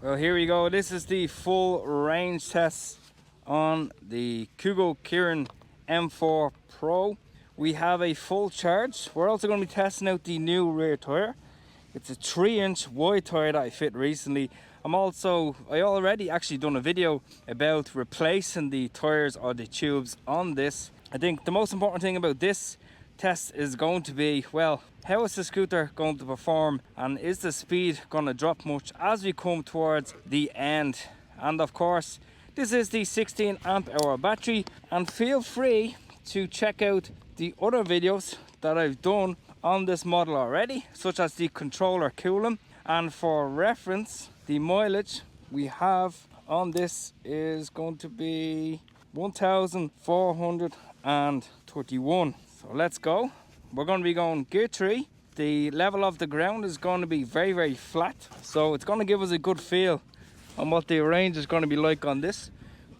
Well, here we go. This is the full range test on the KUGOO Kirin M4 Pro. We have a full charge. We're also going to be testing out the new rear tire. It's a 3-inch wide tire that I fit recently. I already actually done a video about replacing the tires or the tubes on this. I think the most important thing about this test is going to be, well, how is the scooter going to perform, and is the speed going to drop much as we come towards the end. And of course, this is the 16 amp hour battery, and feel free to check out the other videos that I've done on this model already, such as the controller cooling. And for reference, the mileage we have on this is going to be 1,431. So let's go. We're going to be going gear 3. The level of the ground is going to be very, very flat. So it's going to give us a good feel on what the range is going to be like on this.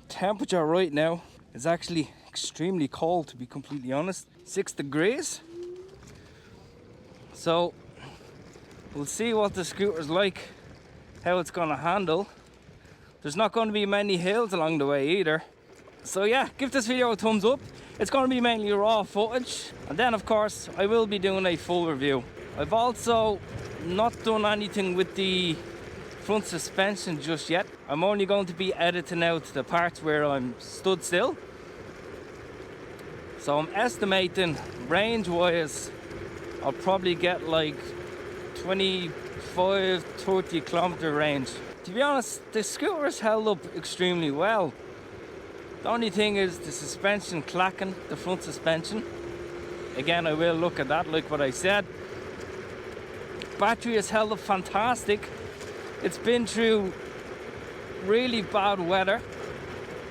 Temperature right now is actually extremely cold, to be completely honest. 6 degrees. So we'll see what the scooter's like, how it's going to handle. There's not going to be many hills along the way either. So yeah, give this video a thumbs up. It's going to be mainly raw footage, and then of course I will be doing a full review. I've also not done anything with the front suspension just yet. I'm only going to be editing out the parts where I'm stood still. So I'm estimating range wise I'll probably get like 25-30 kilometer range. To be honest, the scooter has held up extremely well. The only thing is the suspension clacking, the front suspension. Again, I will look at that like what I said. Battery has held up fantastic. It's been through really bad weather.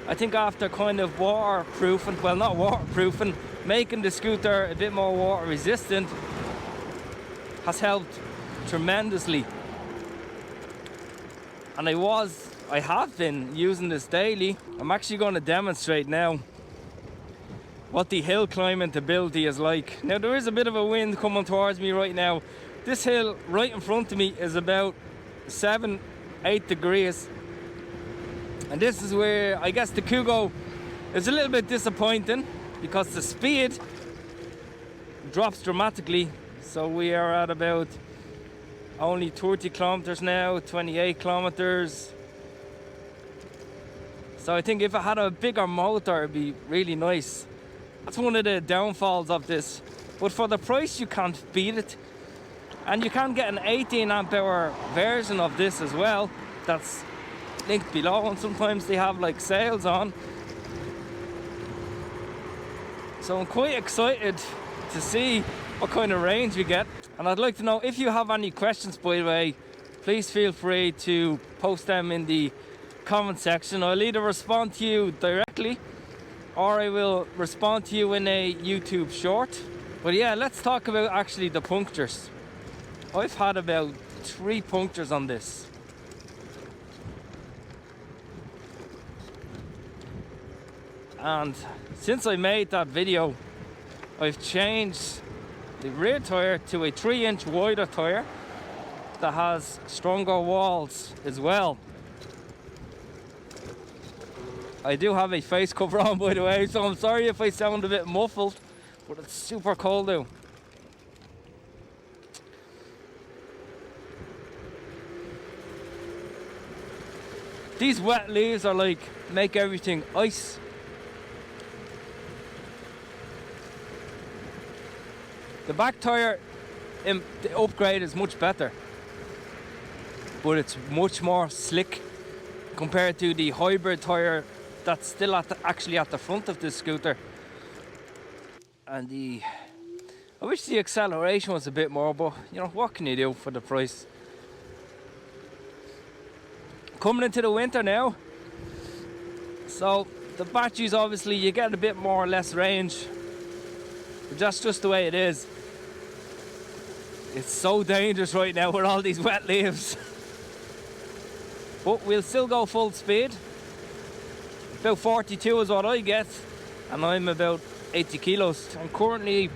I think after kind of waterproofing, well, not waterproofing, making the scooter a bit more water resistant has helped tremendously. And I have been using this daily. I'm actually going to demonstrate now what the hill climbing ability is like. Now there is a bit of a wind coming towards me right now. This hill right in front of me is about 7-8 degrees. And this is where I guess the KUGOO is a little bit disappointing, because the speed drops dramatically. So we are at about only 30 kilometers now, 28 kilometers. So I think if I had a bigger motor, it'd be really nice. That's one of the downfalls of this. But for the price, you can't beat it. And you can get an 18 amp hour version of this as well. That's linked below, and sometimes they have like sales on. So I'm quite excited to see what kind of range we get. And I'd like to know if you have any questions, by the way. Please feel free to post them in the comment section. I'll either respond to you directly, or I will respond to you in a YouTube short. But yeah, let's talk about actually the punctures. I've had about 3 punctures on this. And since I made that video, I've changed the rear tire to a 3-inch wider tire that has stronger walls as well. I do have a face cover on, by the way, so I'm sorry if I sound a bit muffled, but it's super cold now. These wet leaves are like, make everything ice. The back tire, the upgrade is much better, but it's much more slick compared to the hybrid tire that's still actually at the front of this scooter. And I wish the acceleration was a bit more, but you know, what can you do for the price? Coming into the winter now, so the batteries, obviously you get a bit more or less range, but that's just the way it is. It's so dangerous right now with all these wet leaves. But we'll still go full speed. About 42 is what I get, and I'm about 80 kilos. And currently,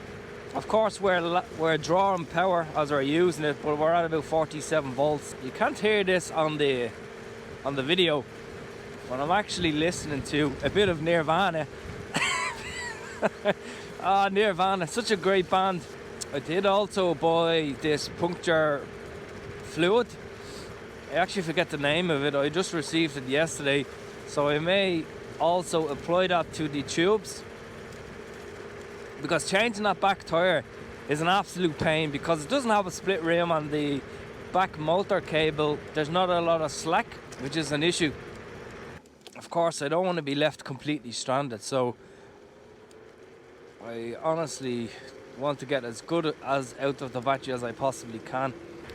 of course, we're drawing power as we're using it, but we're at about 47 volts. You can't hear this on the on the video, but I'm actually listening to a bit of Nirvana. Ah, Nirvana, such a great band. I did also buy this puncture fluid. I actually forget the name of it. I just received it yesterday, so I may also apply that to the tubes, because changing that back tire is an absolute pain, because it doesn't have a split rim on the back motor cable. There's not a lot of slack, which is an issue. Of course, I don't want to be left completely stranded, so I honestly want to get as good as out of the battery as I possibly can.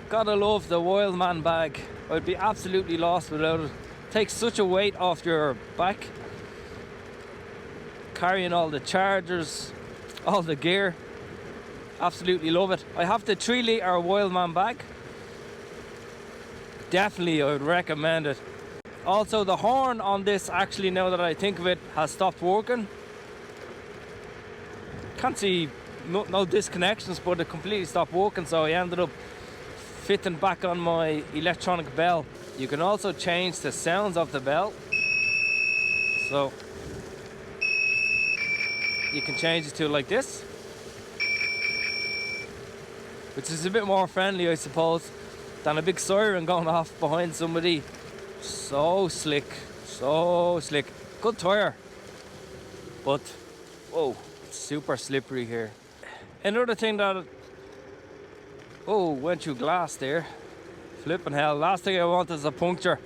Gotta love the Wildman bag. I'd be absolutely lost without it. Takes such a weight off your back, carrying all the chargers, all the gear. Absolutely love it. I have the 3 litre Wildman bag. Definitely I would recommend it. Also, the horn on this, actually, now that I think of it, has stopped working. Can't see no disconnections, but it completely stopped working, so I ended up fitting back on my electronic bell. You can also change the sounds of the bell, so you can change it to like this, which is a bit more friendly, I suppose, than a big siren going off behind somebody. So slick, so slick. Good tire, but whoa, it's super slippery here. Another thing that, oh, went through glass there. Flipping hell. Last thing I want is a puncture,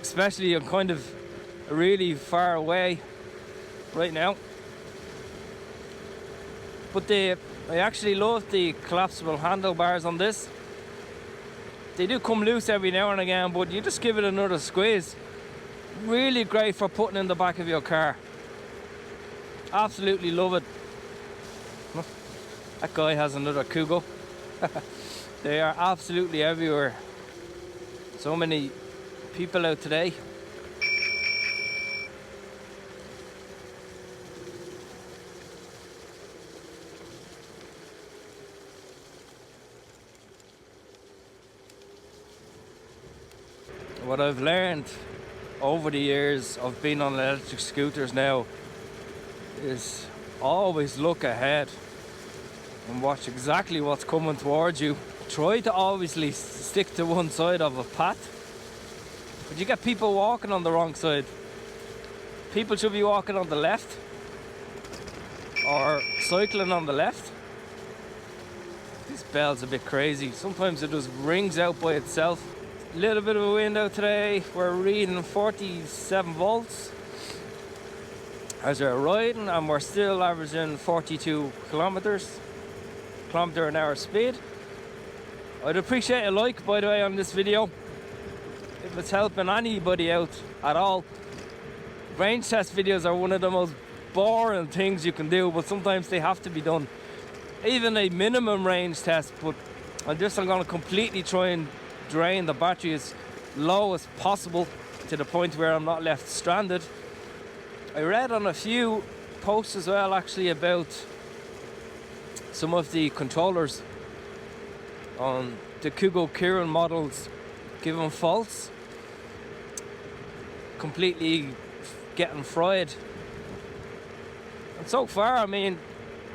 especially I'm kind of really far away right now. But I actually love the collapsible handlebars on this. They do come loose every now and again, but you just give it another squeeze. Really great for putting in the back of your car. Absolutely love it. That guy has another KUGOO. They are absolutely everywhere. So many people out today. What I've learned over the years of being on electric scooters now is always look ahead and watch exactly what's coming towards you. Try to obviously stick to one side of a path, but you get people walking on the wrong side. People should be walking on the left or cycling on the left. This bell's a bit crazy. Sometimes it just rings out by itself. A little bit of a wind out today. We're reading 47 volts as we're riding, and we're still averaging 42 kilometers an hour speed. I'd appreciate a like, by the way, on this video if it's helping anybody out at all. Range test videos are one of the most boring things you can do, but sometimes they have to be done. Even a minimum range test, but I'm going to completely try and drain the battery as low as possible to the point where I'm not left stranded. I read on a few posts as well, actually, about some of the controllers on the KUGOO Kirin models giving faults, completely getting fried. And so far, I mean,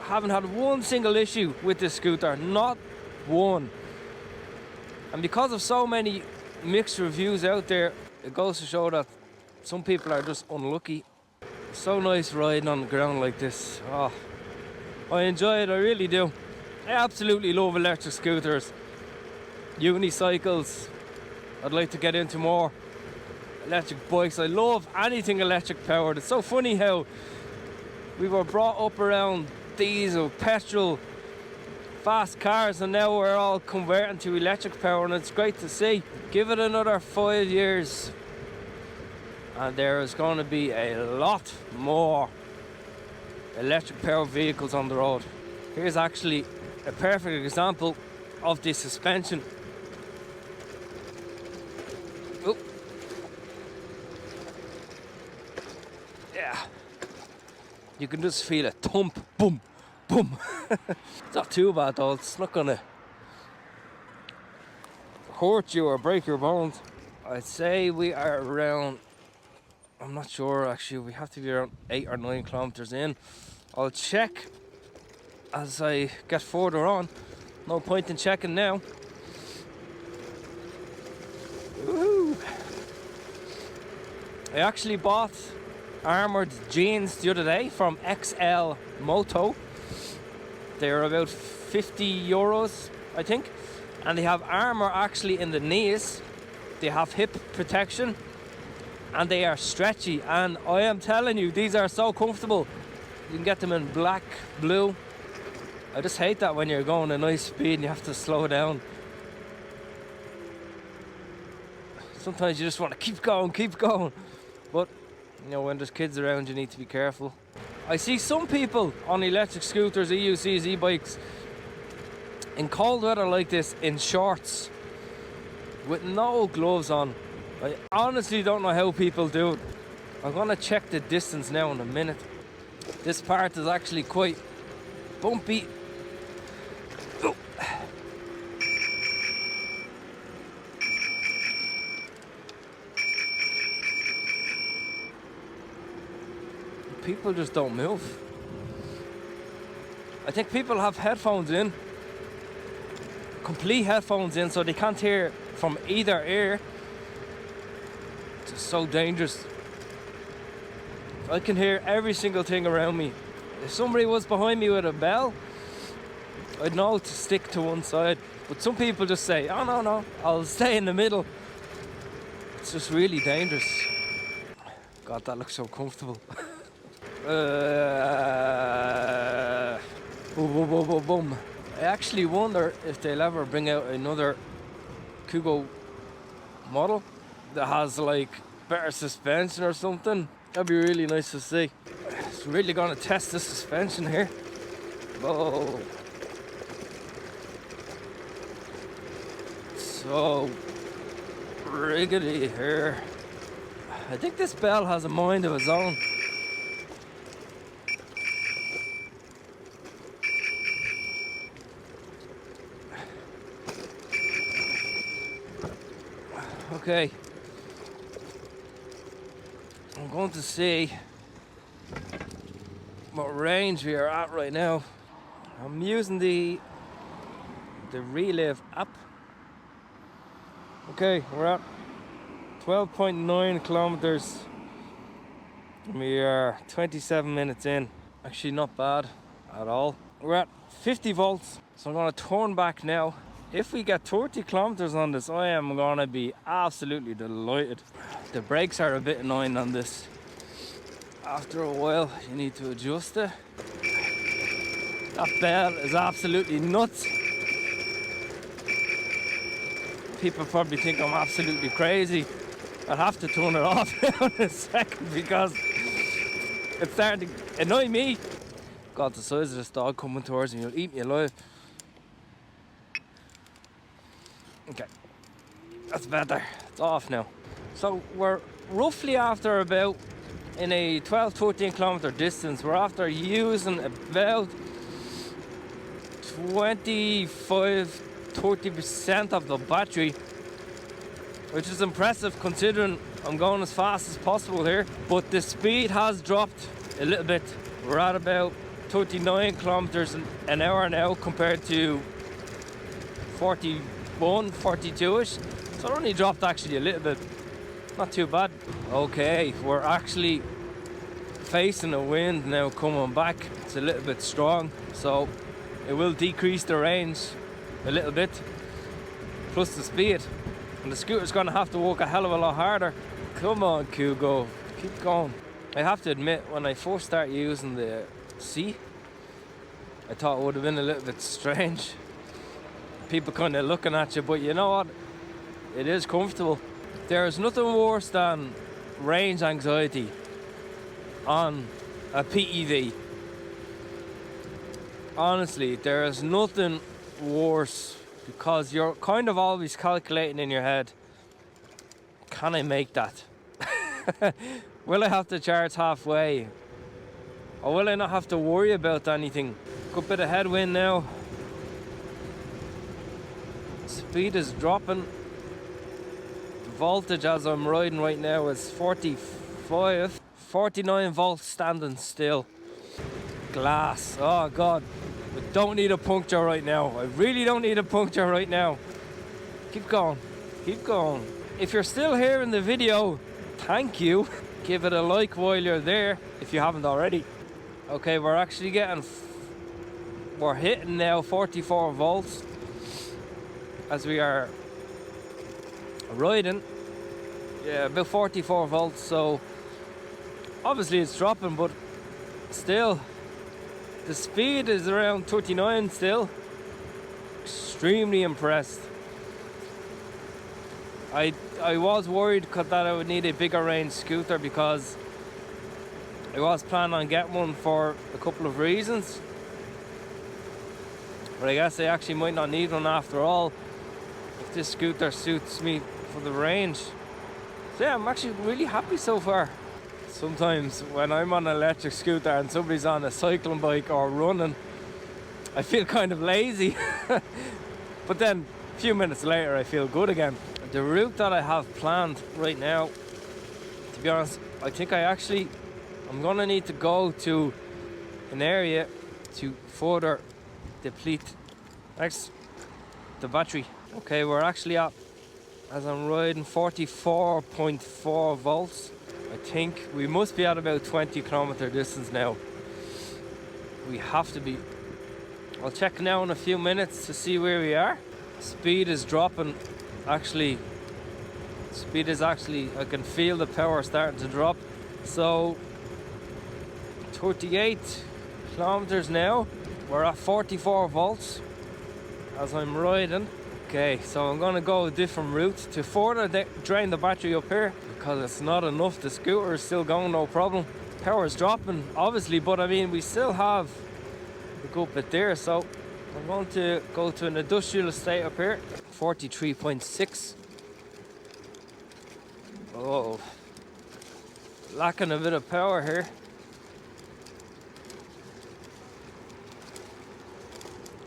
I haven't had one single issue with this scooter, not one. And because of so many mixed reviews out there, it goes to show that some people are just unlucky. It's so nice riding on the ground like this. Oh, I enjoy it, I really do. I absolutely love electric scooters, unicycles. I'd like to get into more electric bikes. I love anything electric powered. It's so funny how we were brought up around diesel, petrol, fast cars, and now we're all converting to electric power, and it's great to see. Give it another 5 years and there is going to be a lot more electric powered vehicles on the road. Here's actually a perfect example of the suspension. Oh. Yeah, you can just feel a thump, boom, boom. It's not too bad though, it's not gonna hurt you or break your bones. I'd say we are around, I'm not sure actually, we have to be around 8 or 9 kilometers in. I'll check as I get further on. No point in checking now. Woohoo! I actually bought armoured jeans the other day from XL Moto. They're about 50 euros, I think. And they have armour actually in the knees. They have hip protection. And they are stretchy. And I am telling you, these are so comfortable. You can get them in black, blue. I just hate that when you're going a nice speed and you have to slow down. Sometimes you just want to keep going. But, you know, when there's kids around, you need to be careful. I see some people on electric scooters, EUCs, e-bikes, in cold weather like this, in shorts, with no gloves on. I honestly don't know how people do it. I'm gonna check the distance now in a minute. This part is actually quite bumpy. Oh. People just don't move. I think people have headphones in, complete headphones in, so they can't hear from either ear. It's just so dangerous. I can hear every single thing around me. If somebody was behind me with a bell, I'd know to stick to one side. But some people just say, oh no, I'll stay in the middle. It's just really dangerous. God, that looks so comfortable. Boom. I actually wonder if they'll ever bring out another KUGOO model that has like better suspension or something. That'd be really nice to see. It's really gonna test the suspension here. Whoa. So riggedy here. I think this bell has a mind of its own. Okay, I'm going to see what range we are at right now. I'm using the Relive app. Okay, we're at 12.9 kilometers. We are 27 minutes in. Actually not bad at all. We're at 50 volts, so I'm going to turn back now. If we get 30 kilometers on this, I am gonna be absolutely delighted. The brakes are a bit annoying on this. After a while, you need to adjust it. That bell is absolutely nuts. People probably think I'm absolutely crazy. I'll have to turn it off now in a second because it's starting to annoy me. God, the size of this dog coming towards me, he'll eat me alive. Okay, that's better. It's off now. So we're roughly after about, in a 12-13 kilometer distance, we're after using about 25-30% of the battery, which is impressive considering I'm going as fast as possible here. But the speed has dropped a little bit. We're at about 39 kilometers an hour now compared to 41, 42ish. So it only dropped actually a little bit. Not too bad. Okay, we're actually facing a wind now coming back. It's a little bit strong, so it will decrease the range a little bit, plus the speed. And the scooter's gonna have to work a hell of a lot harder. Come on, KUGOO, keep going. I have to admit, when I first started using the C, I thought it would have been a little bit strange. People kind of looking at you, but you know what? It is comfortable. There's nothing worse than range anxiety on a PEV. Honestly, there is nothing worse because you're kind of always calculating in your head, can I make that? Will I have to charge halfway? Or will I not have to worry about anything? Good bit of headwind now. Speed is dropping. The voltage as I'm riding right now is 45, 49 volts standing still. Glass, oh God, I don't need a puncture right now. I really don't need a puncture right now. Keep going, keep going. If you're still here in the video, thank you. Give it a like while you're there if you haven't already. Okay, we're actually we're hitting now 44 volts as we are riding. Yeah, about 44 volts, so obviously it's dropping, but still the speed is around 39 still. Extremely impressed. I was worried that I would need a bigger range scooter because I was planning on getting one for a couple of reasons, but I guess I actually might not need one after all if this scooter suits me for the range. So yeah, I'm actually really happy so far. Sometimes when I'm on an electric scooter and somebody's on a cycling bike or running, I feel kind of lazy. But then a few minutes later I feel good again. The route that I have planned right now, to be honest, I think I'm gonna need to go to an area to further deplete the battery. Okay, we're actually at, as I'm riding, 44.4 volts. I think we must be at about 20 kilometer distance now. We have to be. I'll check now in a few minutes to see where we are. Speed is dropping. Actually, I can feel the power starting to drop. So 38 kilometers now. We're at 44 volts as I'm riding. Okay, so I'm gonna go a different route to further drain the battery up here because it's not enough. The scooter is still going, no problem. Power is dropping, obviously, but I mean, we still have a good bit there. So I'm going to go to an industrial estate up here. 43.6. Oh, lacking a bit of power here.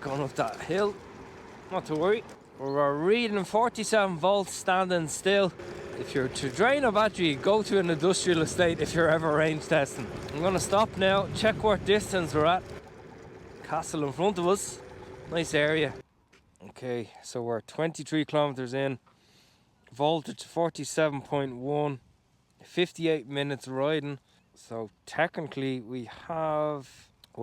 Going up that hill, not to worry. We're reading 47 volts standing still. If you're to drain a battery, go to an industrial estate if you're ever range testing. I'm gonna stop now, check what distance we're at. Castle in front of us, nice area. Okay, so we're 23 kilometers in. Voltage 47.1, 58 minutes riding. So technically we're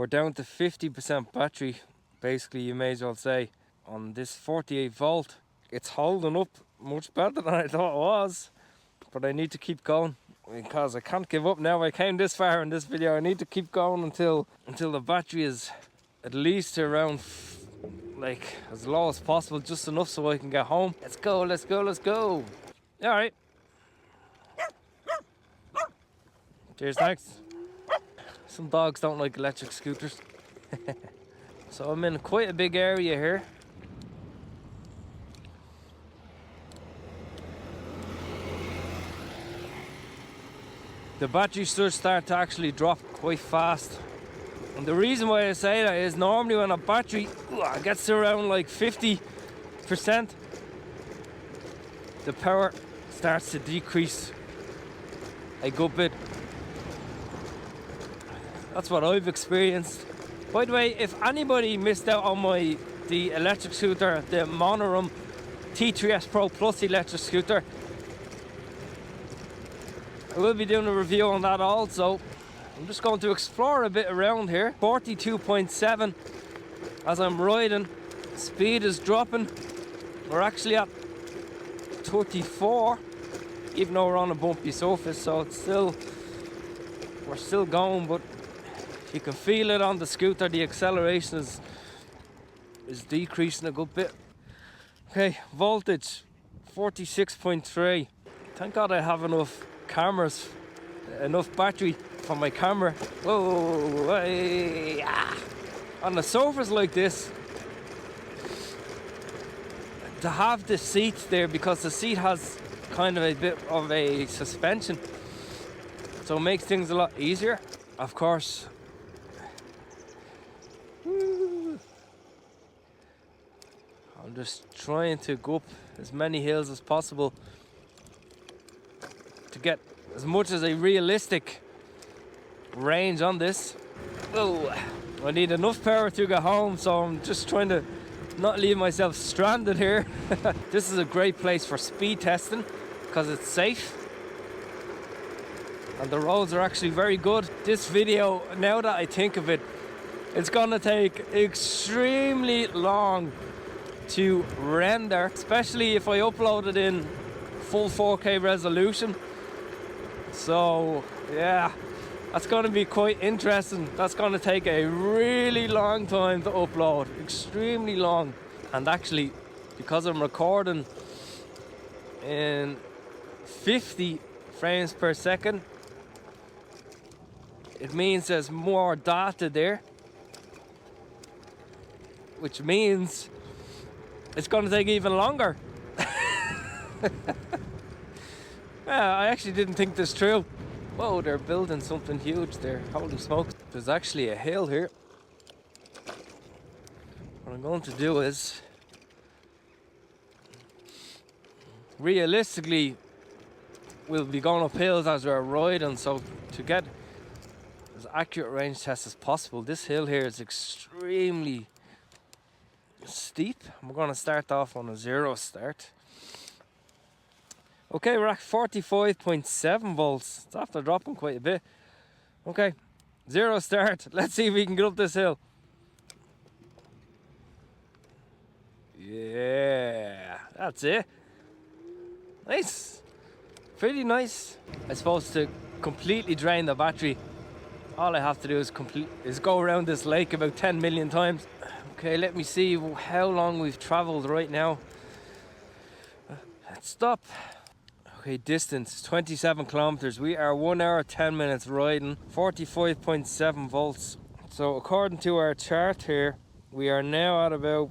down to 50% battery. Basically, you may as well say on this 48 volt, it's holding up much better than I thought it was. But I need to keep going because I can't give up now. I came this far in this video. I need to keep going until the battery is at least around like as low as possible, just enough so I can get home. Let's go, let's go, let's go. All right. Cheers, thanks. Some dogs don't like electric scooters. So I'm in quite a big area here. The battery should start to actually drop quite fast. And the reason why I say that is normally when a battery gets to around like 50%, the power starts to decrease a good bit. That's what I've experienced. By the way, if anybody missed out on the electric scooter, the Monorum T3S Pro Plus electric scooter, I will be doing a review on that also. I'm just going to explore a bit around here. 42.7 as I'm riding. Speed is dropping. We're actually at 34, even though we're on a bumpy surface, so we're still going, but you can feel it on the scooter. The acceleration is decreasing a good bit. Okay, voltage 46.3. Thank God I have enough battery for my camera. Whoa, hey, ah. On a surface like this, to have the seat there, because the seat has kind of a bit of a suspension, so it makes things a lot easier. Of course, I'm just trying to go up as many hills as possible get as much as a realistic range on this. Oh, I need enough power to get home, so I'm just trying to not leave myself stranded here. This is a great place for speed testing because it's safe and the roads are actually very good. This video, now that I think of it, it's gonna take extremely long to render, especially if I upload it in full 4K resolution. So yeah, that's gonna be quite interesting. That's gonna take a really long time to upload, extremely long. And actually, because I'm recording in 50 frames per second, it means there's more data there, which means it's going to take even longer. Yeah, I actually didn't think this through. Whoa, they're building something huge there. Holy smokes. There's actually a hill here. What I'm going to do is, realistically, we'll be going up hills as we're riding, so to get as accurate range test as possible, this hill here is extremely steep. We're going to start off on a 0 start. Okay, we're at 45.7 volts. It's after dropping quite a bit. Okay, 0 start. Let's see if we can get up this hill. Yeah, that's it. Nice. Pretty nice. I suppose to completely drain the battery, all I have to do is go around this lake about 10 million times. Okay, let me see how long we've traveled right now. Let's stop. Okay, distance 27 kilometers. We are 1 hour 10 minutes riding, 45.7 volts. So according to our chart here, we are now at about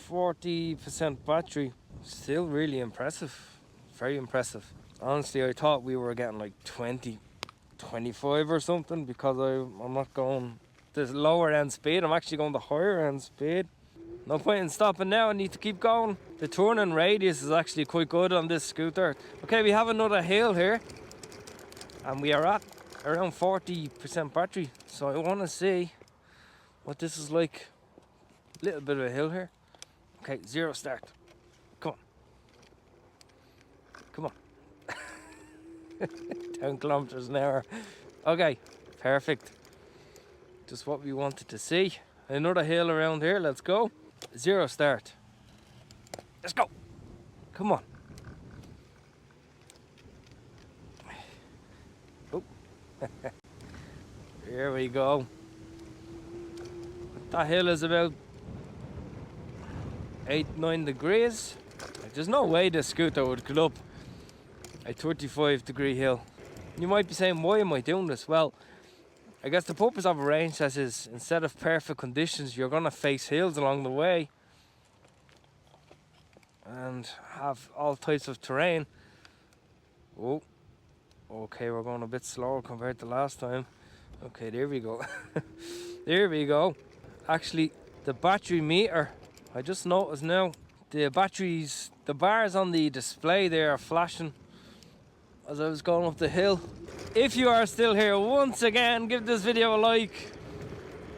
40% battery. Still really impressive. Very impressive. Honestly, I thought we were getting like 20, 25 or something, because I'm not going this lower end speed. I'm actually going the higher end speed. No point in stopping now. I need to keep going. The turning radius is actually quite good on this scooter. Okay, we have another hill here, and we are at around 40% battery. So I want to see what this is like. A little bit of a hill here. Okay, 0 start. Come on. Come on. 10 kilometers an hour. Okay, perfect. Just what we wanted to see. Another hill around here. Let's go. 0 start. Let's go. Come on. Oh. Here we go. That hill is about 8-9 degrees. There's no way this scooter would go up a 35-degree hill. You might be saying, why am I doing this? Well, I guess the purpose of a range test is, instead of perfect conditions, you're going to face hills along the way and have all types of terrain. Oh, okay, we're going a bit slower compared to last time. Okay, there we go. There we go. Actually, the battery meter, I just noticed now, the bars on the display there are flashing as I was going up the hill. If you are still here, once again, give this video a like.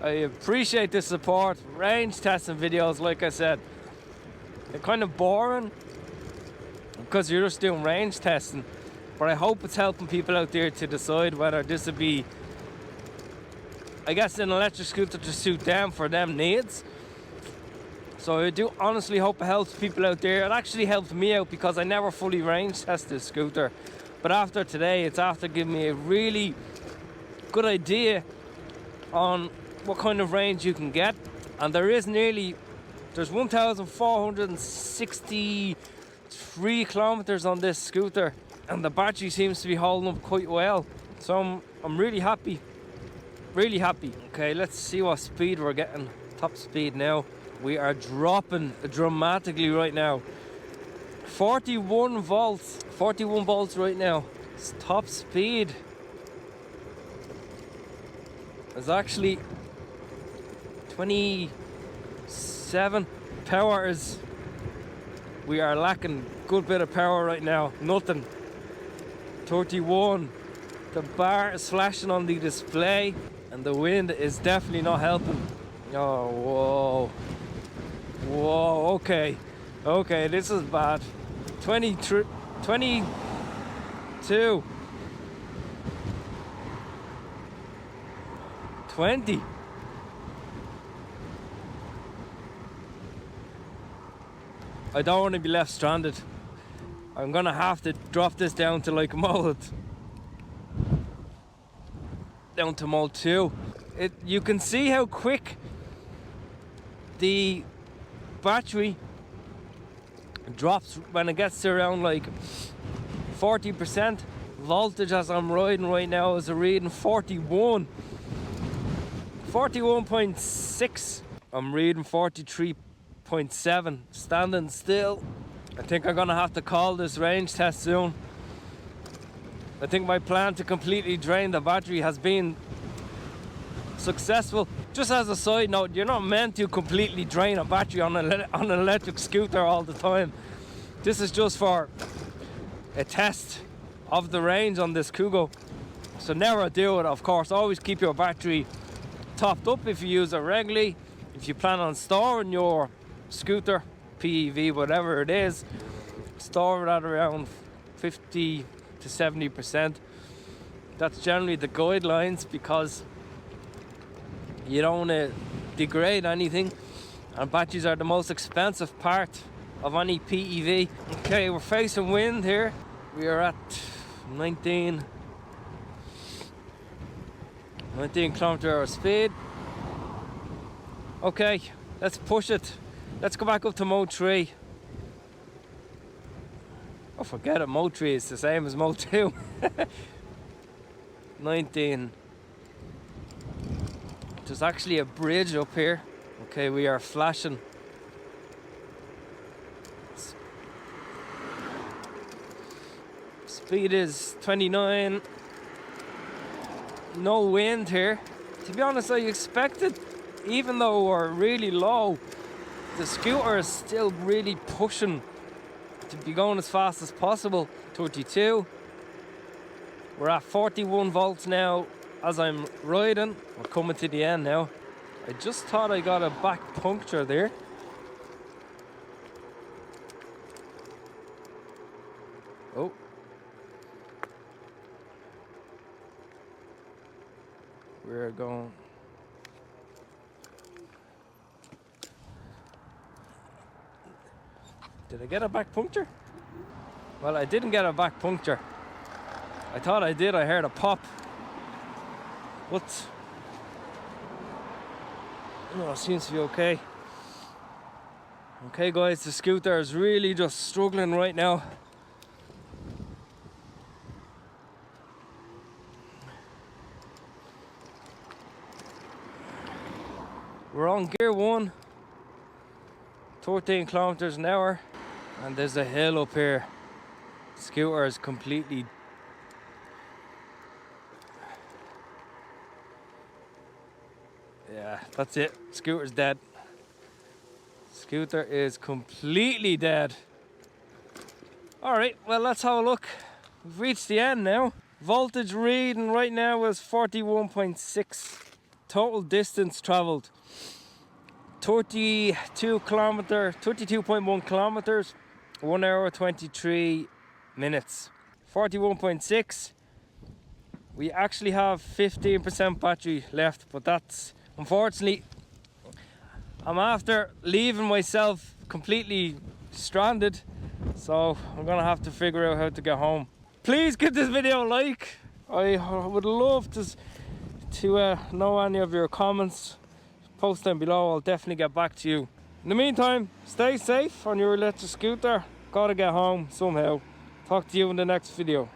I appreciate the support. Range testing videos, like I said, they're kind of boring because you're just doing range testing, but I hope it's helping people out there to decide whether this would be, I guess, an electric scooter to suit them for them needs. So I do honestly hope it helps people out there. It actually helped me out because I never fully range test this scooter. But after today, it's after giving me a really good idea on what kind of range you can get. And there's 1,463 kilometers on this scooter, and the battery seems to be holding up quite well. So I'm really happy, really happy. Okay, let's see what speed we're getting. Top speed now. We are dropping dramatically right now. 41 volts right now. It's top speed. It's actually 27 power. We are lacking a good bit of power right now. Nothing. 31. The bar is flashing on the display and the wind is definitely not helping. Oh, whoa. Whoa, okay. Okay, this is bad. 23, 22. 20. I don't want to be left stranded. I'm gonna have to drop this down to like mode. Down to mode 2. You can see how quick the battery drops when it gets to around like 40%. Voltage as I'm riding right now is a reading 41.6. I'm reading 43.7. Standing still. I think I'm gonna have to call this range test soon. I think my plan to completely drain the battery has been successful. Just as a side note, you're not meant to completely drain a battery on an electric scooter all the time. This is just for a test of the range on this KUGOO. So never do it, of course. Always keep your battery topped up if you use it regularly. If you plan on storing your scooter, PEV, whatever it is, store it at around 50 to 70%. That's generally the guidelines because you don't want to degrade anything, and batteries are the most expensive part of any PEV. Okay, we're facing wind here. We are at 19 km/h speed. Okay, let's push it. Let's go back up to mode 3. Oh, forget it, mode 3 is the same as mode 2. 19. There's actually a bridge up here. Okay, we are flashing. Speed is 29. No wind here. To be honest, I expected, even though we're really low, the scooter is still really pushing to be going as fast as possible. 32. We're at 41 volts now as I'm riding. We're coming to the end now. I just thought I got a back puncture there. Oh. We're going. Did I get a back puncture? Well, I didn't get a back puncture. I thought I did. I heard a pop. What? No, it seems to be okay. Okay, guys, the scooter is really just struggling right now. We're on gear 1, 13 kilometers an hour, and there's a hill up here. The scooter is completely that's it. Scooter's dead. Scooter is completely dead. Alright, well, let's have a look. We've reached the end now. Voltage reading right now is 41.6. Total distance traveled 32.1 kilometers, 1 hour 23 minutes. 41.6. We actually have 15% battery left, but that's unfortunately, I'm after leaving myself completely stranded, so I'm gonna have to figure out how to get home. Please give this video a like. I would love to know any of your comments. Post them below. I'll definitely get back to you. In the meantime, stay safe on your electric scooter. Gotta get home somehow. Talk to you in the next video.